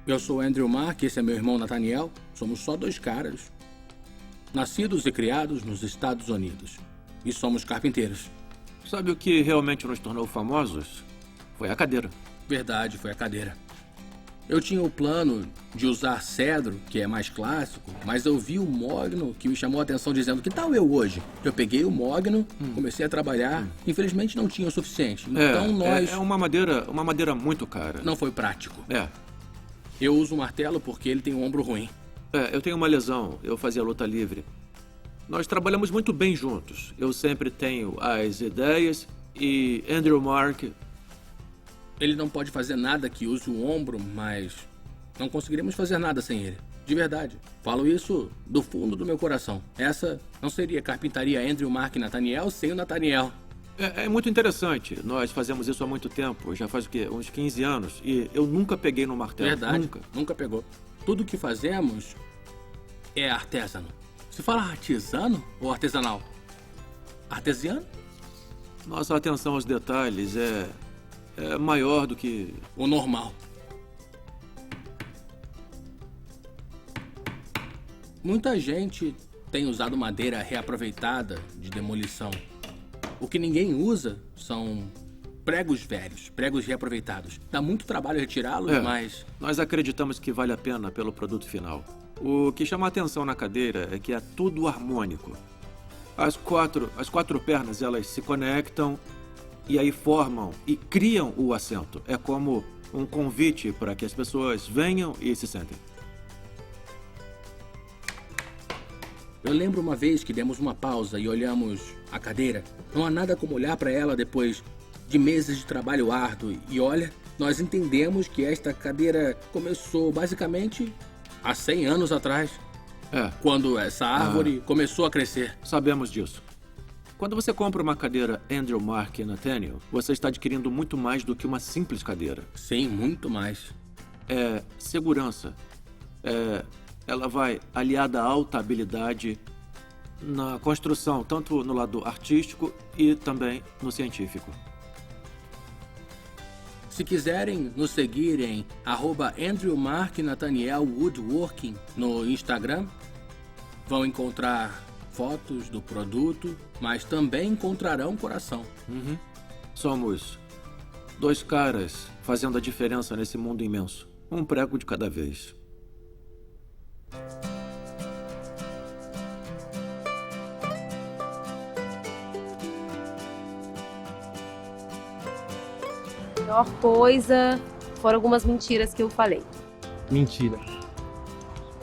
Eu sou Andrew Mark, esse é meu irmão Nathaniel. Somos só dois caras, nascidos e criados nos Estados Unidos. E somos carpinteiros. Sabe o que realmente nos tornou famosos? Foi a cadeira. Verdade, foi a cadeira. Eu tinha o plano de usar cedro, que é mais clássico, mas eu vi o mogno que me chamou a atenção dizendo: que tal eu hoje? Eu peguei o mogno, comecei a trabalhar, infelizmente não tinha o suficiente. Então nós... É uma madeira muito cara. Não foi prático. É. Eu uso o martelo porque ele tem um ombro ruim. Eu tenho uma lesão, eu fazia luta livre. Nós trabalhamos muito bem juntos. Eu sempre tenho as ideias e Andrew Mark... Ele não pode fazer nada que use o ombro, mas não conseguiríamos fazer nada sem ele. De verdade. Falo isso do fundo do meu coração. Essa não seria carpintaria Andrew Mark e Nathaniel sem o Nathaniel. É muito interessante. Nós fazemos isso há muito tempo. Já faz o quê? Uns 15 anos. E eu nunca peguei no martelo. Verdade. Nunca pegou. Tudo que fazemos é artesano. Se fala artesano ou artesanal? Artesiano? Nossa atenção aos detalhes é maior do que... o normal. Muita gente tem usado madeira reaproveitada de demolição. O que ninguém usa são pregos velhos, pregos reaproveitados. Dá muito trabalho retirá-los, mas... Nós acreditamos que vale a pena pelo produto final. O que chama a atenção na cadeira é que é tudo harmônico. As quatro pernas, elas se conectam e aí formam e criam o assento. É como um convite para que as pessoas venham e se sentem. Eu lembro uma vez que demos uma pausa e olhamos a cadeira. Não há nada como olhar para ela depois de meses de trabalho árduo. E olha, nós entendemos que esta cadeira começou basicamente há 100 anos atrás. Quando essa árvore começou a crescer. Sabemos disso. Quando você compra uma cadeira Andrew Mark e Nathaniel, você está adquirindo muito mais do que uma simples cadeira. Sim, muito mais. É segurança. Ela vai aliada à alta habilidade na construção, tanto no lado artístico e também no científico. Se quiserem nos seguir em @AndrewMarkNathanielWoodworking no Instagram, vão encontrar fotos do produto, mas também encontrarão coração. Somos dois caras fazendo a diferença nesse mundo imenso. Um prego de cada vez. A melhor coisa foram algumas mentiras que eu falei. Mentira.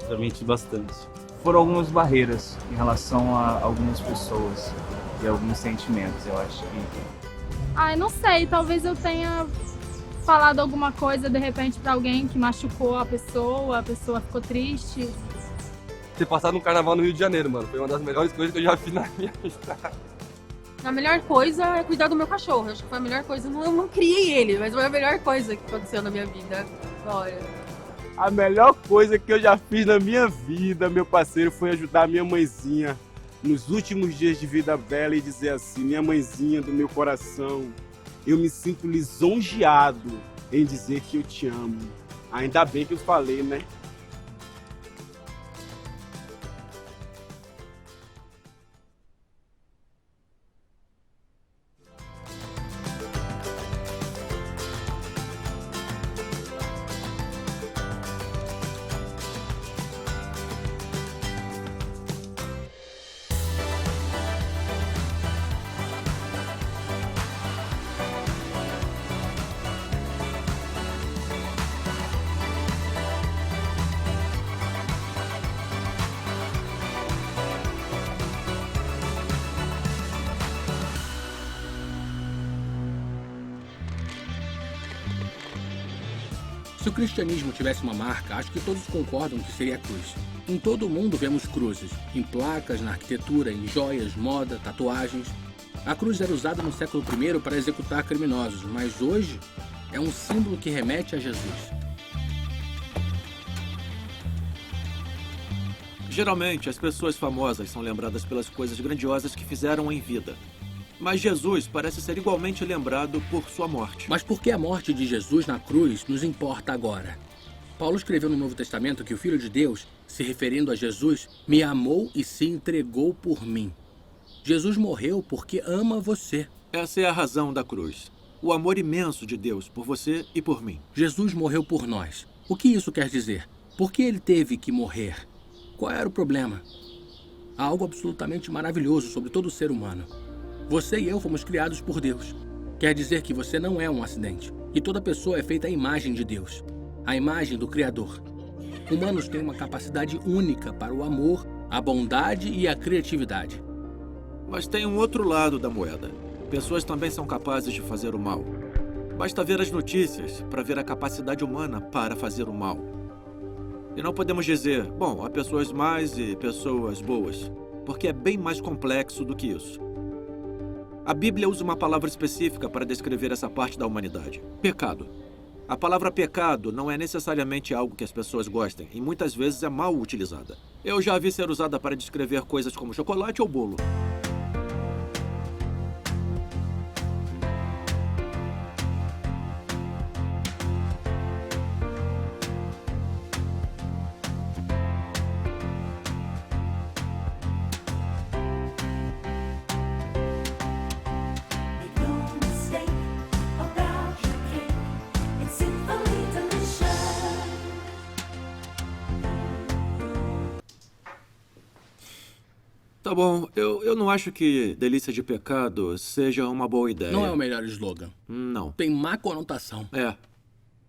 Já menti bastante. Foram algumas barreiras em relação a algumas pessoas e alguns sentimentos, eu acho que... Não sei, talvez eu tenha falado alguma coisa de repente pra alguém que machucou a pessoa ficou triste. Ter passado um carnaval no Rio de Janeiro, mano, foi uma das melhores coisas que eu já fiz na minha vida. A melhor coisa é cuidar do meu cachorro, acho que foi a melhor coisa, eu não criei ele, mas foi a melhor coisa que aconteceu na minha vida. Olha... A melhor coisa que eu já fiz na minha vida, meu parceiro, foi ajudar a minha mãezinha nos últimos dias de vida dela e dizer assim: minha mãezinha do meu coração, eu me sinto lisonjeado em dizer que eu te amo. Ainda bem que eu falei, né? Se o cristianismo tivesse uma marca, acho que todos concordam que seria a cruz. Em todo o mundo vemos cruzes, em placas, na arquitetura, em joias, moda, tatuagens. A cruz era usada no século I para executar criminosos, mas hoje é um símbolo que remete a Jesus. Geralmente, as pessoas famosas são lembradas pelas coisas grandiosas que fizeram em vida. Mas Jesus parece ser igualmente lembrado por sua morte. Mas por que a morte de Jesus na cruz nos importa agora? Paulo escreveu no Novo Testamento que o Filho de Deus, se referindo a Jesus, me amou e se entregou por mim. Jesus morreu porque ama você. Essa é a razão da cruz. O amor imenso de Deus por você e por mim. Jesus morreu por nós. O que isso quer dizer? Por que ele teve que morrer? Qual era o problema? Há algo absolutamente maravilhoso sobre todo ser humano. Você e eu fomos criados por Deus. Quer dizer que você não é um acidente. E toda pessoa é feita à imagem de Deus. A imagem do Criador. Humanos têm uma capacidade única para o amor, a bondade e a criatividade. Mas tem um outro lado da moeda. Pessoas também são capazes de fazer o mal. Basta ver as notícias para ver a capacidade humana para fazer o mal. E não podemos dizer, bom, há pessoas más e pessoas boas, porque é bem mais complexo do que isso. A Bíblia usa uma palavra específica para descrever essa parte da humanidade: pecado. A palavra pecado não é necessariamente algo que as pessoas gostem e muitas vezes é mal utilizada. Eu já a vi ser usada para descrever coisas como chocolate ou bolo. Tá bom, eu não acho que delícia de pecado seja uma boa ideia. Não é o melhor slogan. Não. Tem má conotação. É.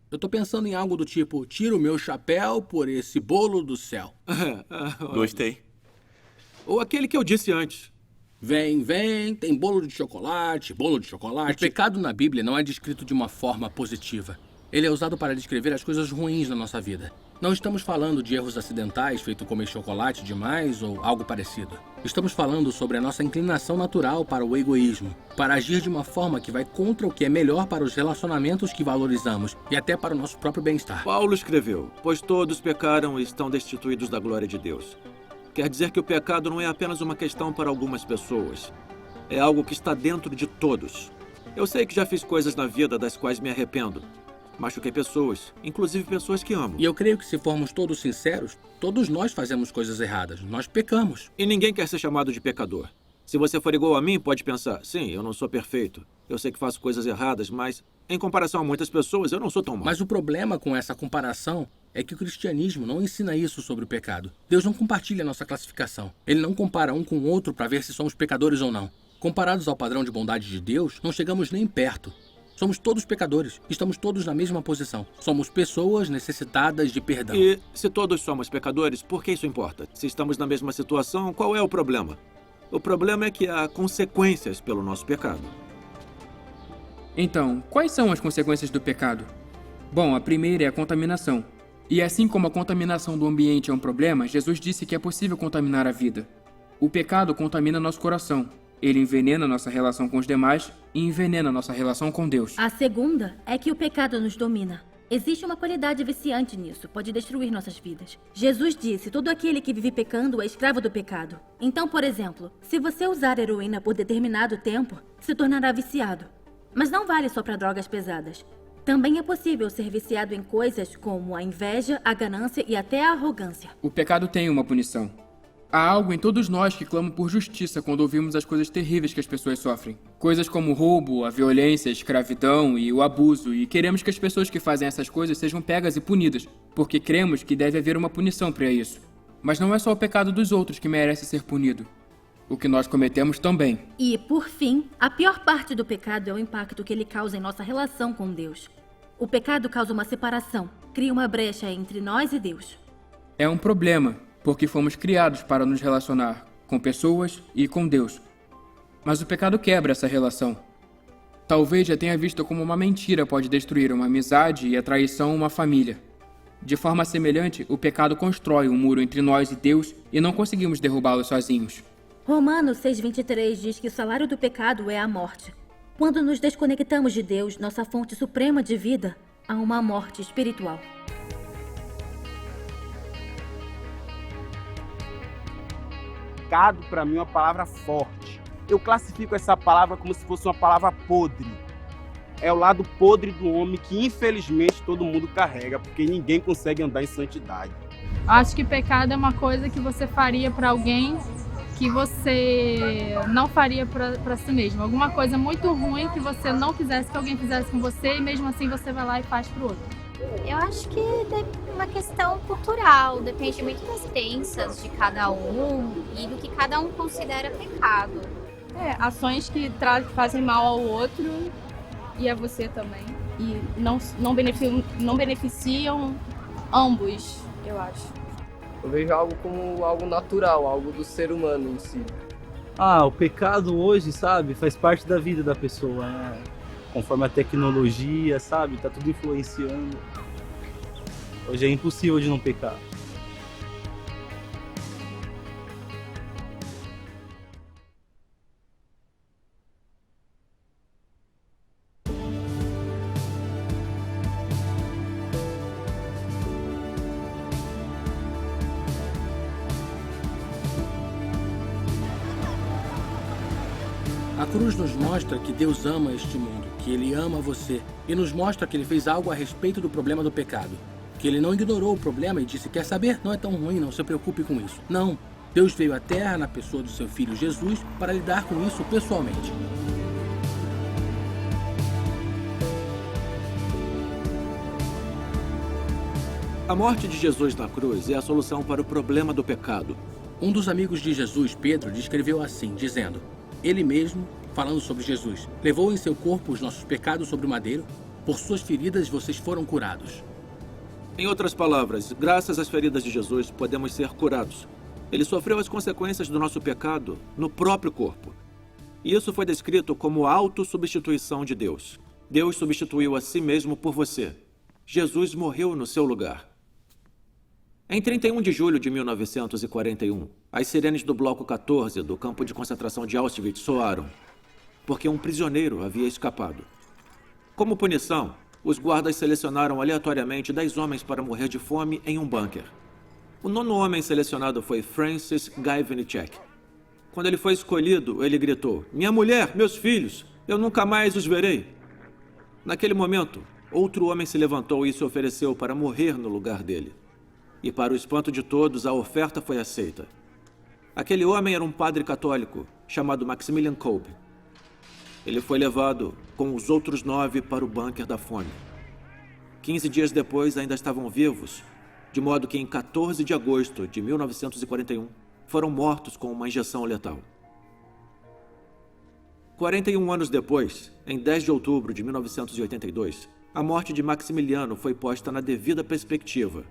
Eu tô pensando em algo do tipo, tiro o meu chapéu por esse bolo do céu. Gostei. Ou aquele que eu disse antes. Vem, vem, tem bolo de chocolate, bolo de chocolate. O pecado na Bíblia não é descrito de uma forma positiva. Ele é usado para descrever as coisas ruins na nossa vida. Não estamos falando de erros acidentais, feito comer chocolate demais ou algo parecido. Estamos falando sobre a nossa inclinação natural para o egoísmo, para agir de uma forma que vai contra o que é melhor para os relacionamentos que valorizamos e até para o nosso próprio bem-estar. Paulo escreveu, pois todos pecaram e estão destituídos da glória de Deus. Quer dizer que o pecado não é apenas uma questão para algumas pessoas. É algo que está dentro de todos. Eu sei que já fiz coisas na vida das quais me arrependo. Machuquei pessoas, inclusive pessoas que amo. E eu creio que se formos todos sinceros, todos nós fazemos coisas erradas. Nós pecamos. E ninguém quer ser chamado de pecador. Se você for igual a mim, pode pensar, sim, eu não sou perfeito. Eu sei que faço coisas erradas, mas em comparação a muitas pessoas, eu não sou tão mau. Mas o problema com essa comparação é que o cristianismo não ensina isso sobre o pecado. Deus não compartilha a nossa classificação. Ele não compara um com o outro para ver se somos pecadores ou não. Comparados ao padrão de bondade de Deus, não chegamos nem perto. Somos todos pecadores. Estamos todos na mesma posição. Somos pessoas necessitadas de perdão. E se todos somos pecadores, por que isso importa? Se estamos na mesma situação, qual é o problema? O problema é que há consequências pelo nosso pecado. Então, quais são as consequências do pecado? Bom, a primeira é a contaminação. E assim como a contaminação do ambiente é um problema, Jesus disse que é possível contaminar a vida. O pecado contamina nosso coração. Ele envenena nossa relação com os demais e envenena nossa relação com Deus. A segunda é que o pecado nos domina. Existe uma qualidade viciante nisso, pode destruir nossas vidas. Jesus disse, todo aquele que vive pecando é escravo do pecado. Então, por exemplo, se você usar heroína por determinado tempo, se tornará viciado. Mas não vale só para drogas pesadas. Também é possível ser viciado em coisas como a inveja, a ganância e até a arrogância. O pecado tem uma punição. Há algo em todos nós que clama por justiça quando ouvimos as coisas terríveis que as pessoas sofrem. Coisas como o roubo, a violência, a escravidão e o abuso. E queremos que as pessoas que fazem essas coisas sejam pegas e punidas, porque cremos que deve haver uma punição para isso. Mas não é só o pecado dos outros que merece ser punido. O que nós cometemos também. E, por fim, a pior parte do pecado é o impacto que ele causa em nossa relação com Deus. O pecado causa uma separação, cria uma brecha entre nós e Deus. É um problema, porque fomos criados para nos relacionar com pessoas e com Deus. Mas o pecado quebra essa relação. Talvez já tenha visto como uma mentira pode destruir uma amizade e a traição uma família. De forma semelhante, o pecado constrói um muro entre nós e Deus e não conseguimos derrubá-lo sozinhos. Romanos 6,23 diz que o salário do pecado é a morte. Quando nos desconectamos de Deus, nossa fonte suprema de vida, há uma morte espiritual. Pecado, para mim, é uma palavra forte. Eu classifico essa palavra como se fosse uma palavra podre. é o lado podre do homem que infelizmente todo mundo carrega, porque ninguém consegue andar em santidade. Acho que pecado é uma coisa que você faria para alguém que você não faria para si mesmo. Alguma coisa muito ruim que você não quisesse que alguém fizesse com você e mesmo assim você vai lá e faz pro outro. Eu acho que é uma questão cultural, depende muito das crenças de cada um e do que cada um considera pecado. Ações que fazem mal ao outro e a você também. E não beneficiam ambos, eu acho. Eu vejo algo como algo natural, algo do ser humano em si. O pecado hoje, sabe, faz parte da vida da pessoa, né? Conforme a tecnologia, sabe, tá tudo influenciando. Hoje é impossível de não pecar. A cruz nos mostra que Deus ama este mundo, que Ele ama você, e nos mostra que Ele fez algo a respeito do problema do pecado. Que Ele não ignorou o problema e disse, quer saber? Não é tão ruim, não se preocupe com isso. Não, Deus veio à Terra na pessoa do seu Filho Jesus para lidar com isso pessoalmente. A morte de Jesus na cruz é a solução para o problema do pecado. Um dos amigos de Jesus, Pedro, descreveu assim, dizendo, ele mesmo, falando sobre Jesus, levou em seu corpo os nossos pecados sobre o madeiro, por suas feridas vocês foram curados. Em outras palavras, graças às feridas de Jesus, podemos ser curados. Ele sofreu as consequências do nosso pecado no próprio corpo. E isso foi descrito como autossubstituição de Deus. Deus substituiu a si mesmo por você. Jesus morreu no seu lugar. Em 31 de julho de 1941, as sirenes do Bloco 14 do campo de concentração de Auschwitz soaram, porque um prisioneiro havia escapado. Como punição, os guardas selecionaram aleatoriamente 10 homens para morrer de fome em um bunker. O 9º homem selecionado foi Francis Gajewniczek. Quando ele foi escolhido, ele gritou, minha mulher, meus filhos, eu nunca mais os verei. Naquele momento, outro homem se levantou e se ofereceu para morrer no lugar dele. E para o espanto de todos, a oferta foi aceita. Aquele homem era um padre católico, chamado Maximilian Kolbe. Ele foi levado com os outros 9 para o bunker da fome. 15 dias depois, ainda estavam vivos, de modo que em 14 de agosto de 1941, foram mortos com uma injeção letal. 41 anos depois, em 10 de outubro de 1982, a morte de Maximiliano foi posta na devida perspectiva.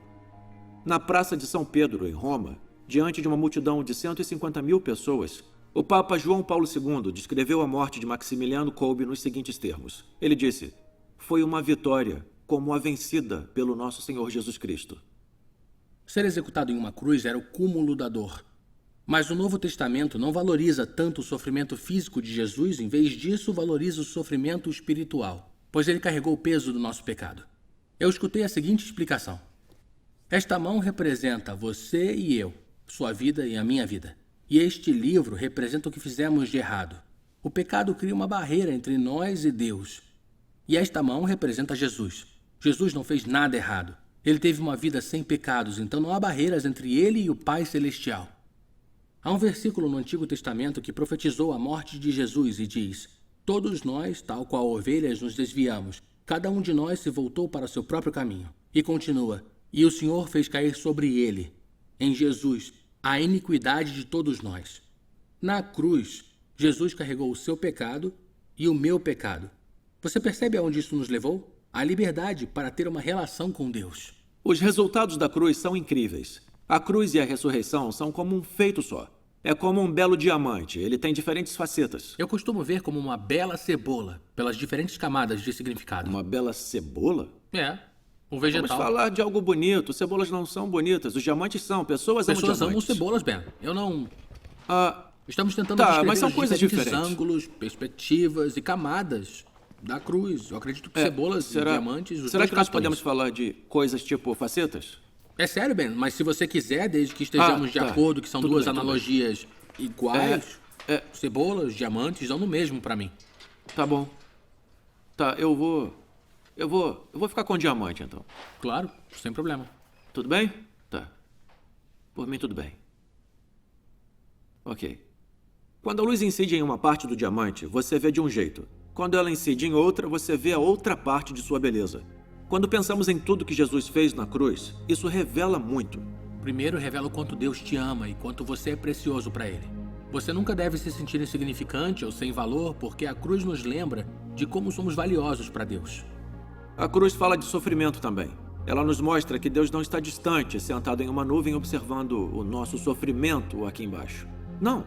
Na Praça de São Pedro, em Roma, diante de uma multidão de 150 mil pessoas, o Papa João Paulo II descreveu a morte de Maximiliano Kolbe nos seguintes termos. Ele disse, foi uma vitória, como a vencida pelo nosso Senhor Jesus Cristo. Ser executado em uma cruz era o cúmulo da dor. Mas o Novo Testamento não valoriza tanto o sofrimento físico de Jesus, em vez disso, valoriza o sofrimento espiritual, pois ele carregou o peso do nosso pecado. Eu escutei a seguinte explicação. Esta mão representa você e eu, sua vida e a minha vida. E este livro representa o que fizemos de errado. O pecado cria uma barreira entre nós e Deus. E esta mão representa Jesus. Jesus não fez nada errado. Ele teve uma vida sem pecados, então não há barreiras entre ele e o Pai Celestial. Há um versículo no Antigo Testamento que profetizou a morte de Jesus e diz, todos nós, tal qual ovelhas, nos desviamos. Cada um de nós se voltou para seu próprio caminho. E continua, e o Senhor fez cair sobre ele, em Jesus, a iniquidade de todos nós. Na cruz, Jesus carregou o seu pecado e o meu pecado. Você percebe aonde isso nos levou? A liberdade para ter uma relação com Deus. Os resultados da cruz são incríveis. A cruz e a ressurreição são como um feito só. É como um belo diamante, ele tem diferentes facetas. Eu costumo ver como uma bela cebola, pelas diferentes camadas de significado. Uma bela cebola? É. Um vegetal. Vamos falar de algo bonito. Cebolas não são bonitas. Os diamantes são. Pessoas amam diamantes. Pessoas amam cebolas, Ben. Eu não... Estamos tentando descrever mas são coisas diferentes diferentes. Ângulos, perspectivas e camadas da cruz. Eu acredito que cebolas e diamantes... Será que nós podemos falar de coisas tipo facetas? É sério, Ben. Mas se você quiser, desde que estejamos de acordo, que são duas analogias iguais, cebolas, diamantes, dão no mesmo pra mim. Tá bom. Tá, eu vou ficar com o diamante, então. Claro, sem problema. Tudo bem? Tá. Por mim, tudo bem. Ok. Quando a luz incide em uma parte do diamante, você vê de um jeito. Quando ela incide em outra, você vê a outra parte de sua beleza. Quando pensamos em tudo que Jesus fez na cruz, isso revela muito. Primeiro, revela o quanto Deus te ama e quanto você é precioso para Ele. Você nunca deve se sentir insignificante ou sem valor, porque a cruz nos lembra de como somos valiosos para Deus. A cruz fala de sofrimento também. Ela nos mostra que Deus não está distante, sentado em uma nuvem observando o nosso sofrimento aqui embaixo. Não.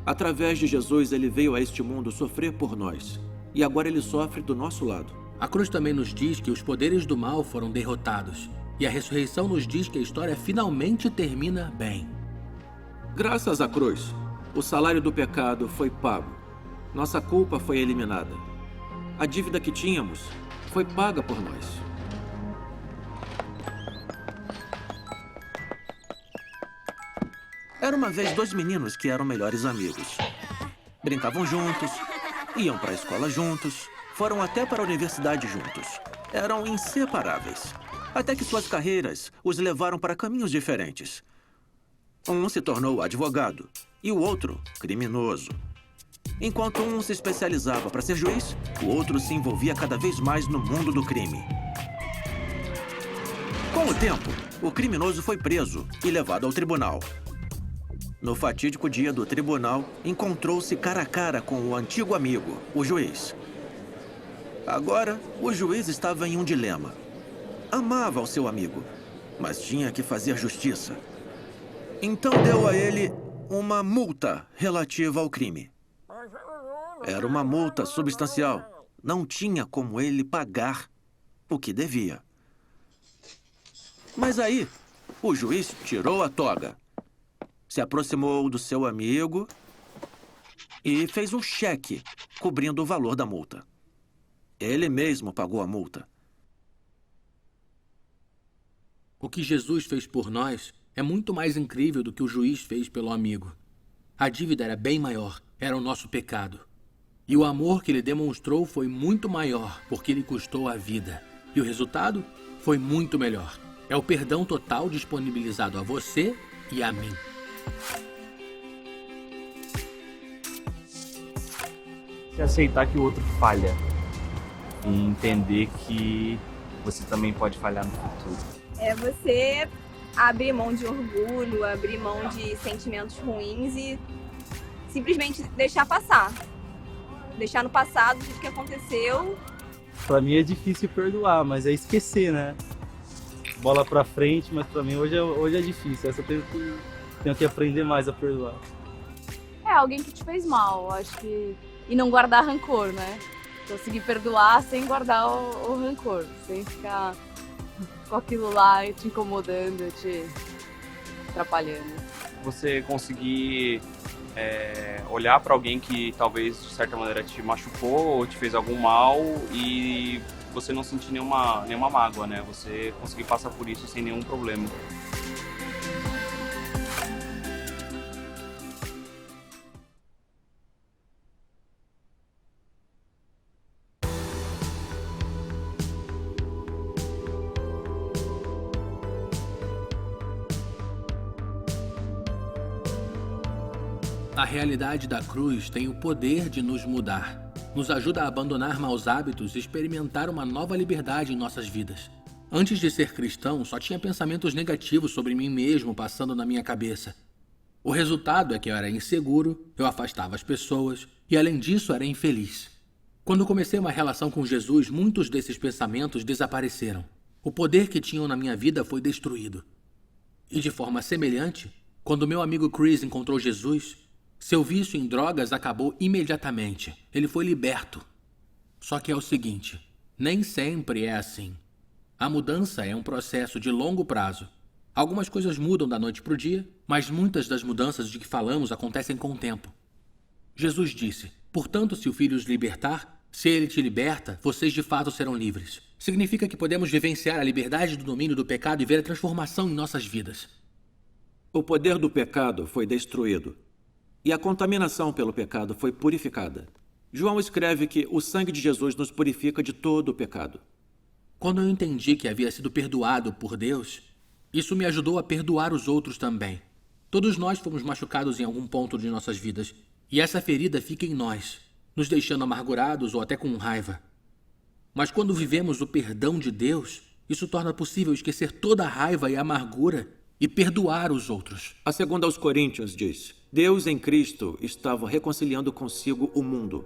Através de Jesus, Ele veio a este mundo sofrer por nós. E agora Ele sofre do nosso lado. A cruz também nos diz que os poderes do mal foram derrotados. E a ressurreição nos diz que a história finalmente termina bem. Graças à cruz, o salário do pecado foi pago. Nossa culpa foi eliminada. A dívida que tínhamos foi paga por nós. Era uma vez 2 meninos que eram melhores amigos. Brincavam juntos, iam para a escola juntos, foram até para a universidade juntos. Eram inseparáveis. Até que suas carreiras os levaram para caminhos diferentes. Um se tornou advogado e o outro criminoso. Enquanto um se especializava para ser juiz, o outro se envolvia cada vez mais no mundo do crime. Com o tempo, o criminoso foi preso e levado ao tribunal. No fatídico dia do tribunal, encontrou-se cara a cara com o antigo amigo, o juiz. Agora, o juiz estava em um dilema. Amava o seu amigo, mas tinha que fazer justiça. Então deu a ele uma multa relativa ao crime. Era uma multa substancial. Não tinha como ele pagar o que devia. Mas aí, o juiz tirou a toga, se aproximou do seu amigo e fez um cheque cobrindo o valor da multa. Ele mesmo pagou a multa. O que Jesus fez por nós é muito mais incrível do que o juiz fez pelo amigo. A dívida era bem maior, era o nosso pecado. E o amor que ele demonstrou foi muito maior, porque ele custou a vida. E o resultado foi muito melhor. É o perdão total disponibilizado a você e a mim. Se aceitar que o outro falha e entender que você também pode falhar no futuro. É você abrir mão de orgulho, abrir mão de sentimentos ruins e simplesmente deixar passar. Deixar no passado tudo que aconteceu. Pra mim é difícil perdoar, mas é esquecer, né? Bola pra frente, mas pra mim hoje é difícil. Essa eu tenho que aprender mais a perdoar. É alguém que te fez mal, acho que... E não guardar rancor, né? Conseguir perdoar sem guardar o rancor, sem ficar com aquilo lá te incomodando, te atrapalhando. Você conseguir olhar para alguém que talvez de certa maneira te machucou ou te fez algum mal e você não sentir nenhuma mágoa, né? Você conseguir passar por isso sem nenhum problema. A realidade da cruz tem o poder de nos mudar. Nos ajuda a abandonar maus hábitos e experimentar uma nova liberdade em nossas vidas. Antes de ser cristão, só tinha pensamentos negativos sobre mim mesmo passando na minha cabeça. O resultado é que eu era inseguro, eu afastava as pessoas e, além disso, era infeliz. Quando comecei uma relação com Jesus, muitos desses pensamentos desapareceram. O poder que tinham na minha vida foi destruído. E de forma semelhante, quando meu amigo Chris encontrou Jesus, seu vício em drogas acabou imediatamente. Ele foi liberto. Só que é o seguinte, nem sempre é assim. A mudança é um processo de longo prazo. Algumas coisas mudam da noite para o dia, mas muitas das mudanças de que falamos acontecem com o tempo. Jesus disse, portanto, se o Filho os libertar, se ele te liberta, vocês de fato serão livres. Significa que podemos vivenciar a liberdade do domínio do pecado e ver a transformação em nossas vidas. O poder do pecado foi destruído. E a contaminação pelo pecado foi purificada. João escreve que o sangue de Jesus nos purifica de todo o pecado. Quando eu entendi que havia sido perdoado por Deus, isso me ajudou a perdoar os outros também. Todos nós fomos machucados em algum ponto de nossas vidas, e essa ferida fica em nós, nos deixando amargurados ou até com raiva. Mas quando vivemos o perdão de Deus, isso torna possível esquecer toda a raiva e amargura e perdoar os outros. A segunda aos Coríntios diz: Deus em Cristo estava reconciliando consigo o mundo.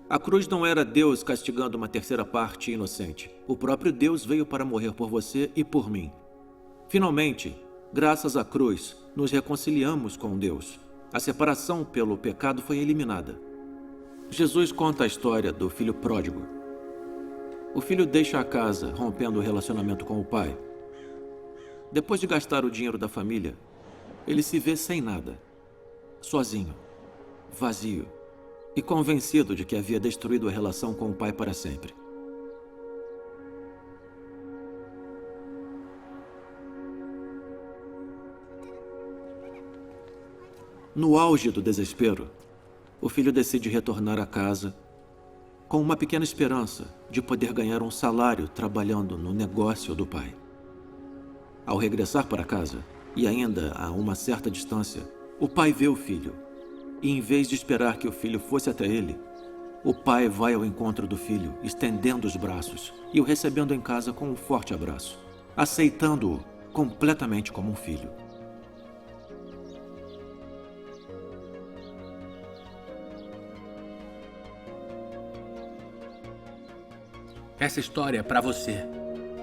A cruz não era Deus castigando uma terceira parte inocente. O próprio Deus veio para morrer por você e por mim. Finalmente, graças à cruz, nos reconciliamos com Deus. A separação pelo pecado foi eliminada. Jesus conta a história do filho pródigo. O filho deixa a casa, rompendo o relacionamento com o pai. Depois de gastar o dinheiro da família, ele se vê sem nada, sozinho, vazio e convencido de que havia destruído a relação com o pai para sempre. No auge do desespero, o filho decide retornar a casa com uma pequena esperança de poder ganhar um salário trabalhando no negócio do pai. Ao regressar para casa, e ainda a uma certa distância, o pai vê o filho. E em vez de esperar que o filho fosse até ele, o pai vai ao encontro do filho, estendendo os braços e o recebendo em casa com um forte abraço, aceitando-o completamente como um filho. Essa história é para você.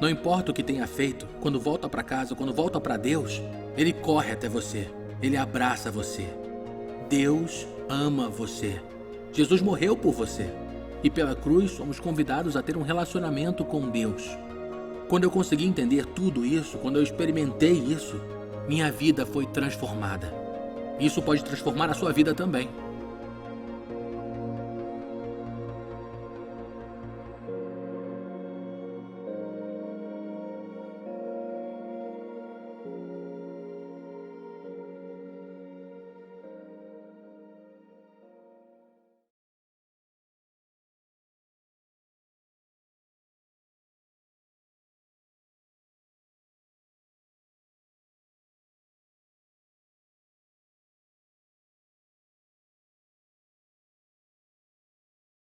Não importa o que tenha feito, quando volta para casa, quando volta para Deus, Ele corre até você, Ele abraça você. Deus ama você. Jesus morreu por você. E pela cruz somos convidados a ter um relacionamento com Deus. Quando eu consegui entender tudo isso, quando eu experimentei isso, minha vida foi transformada. Isso pode transformar a sua vida também.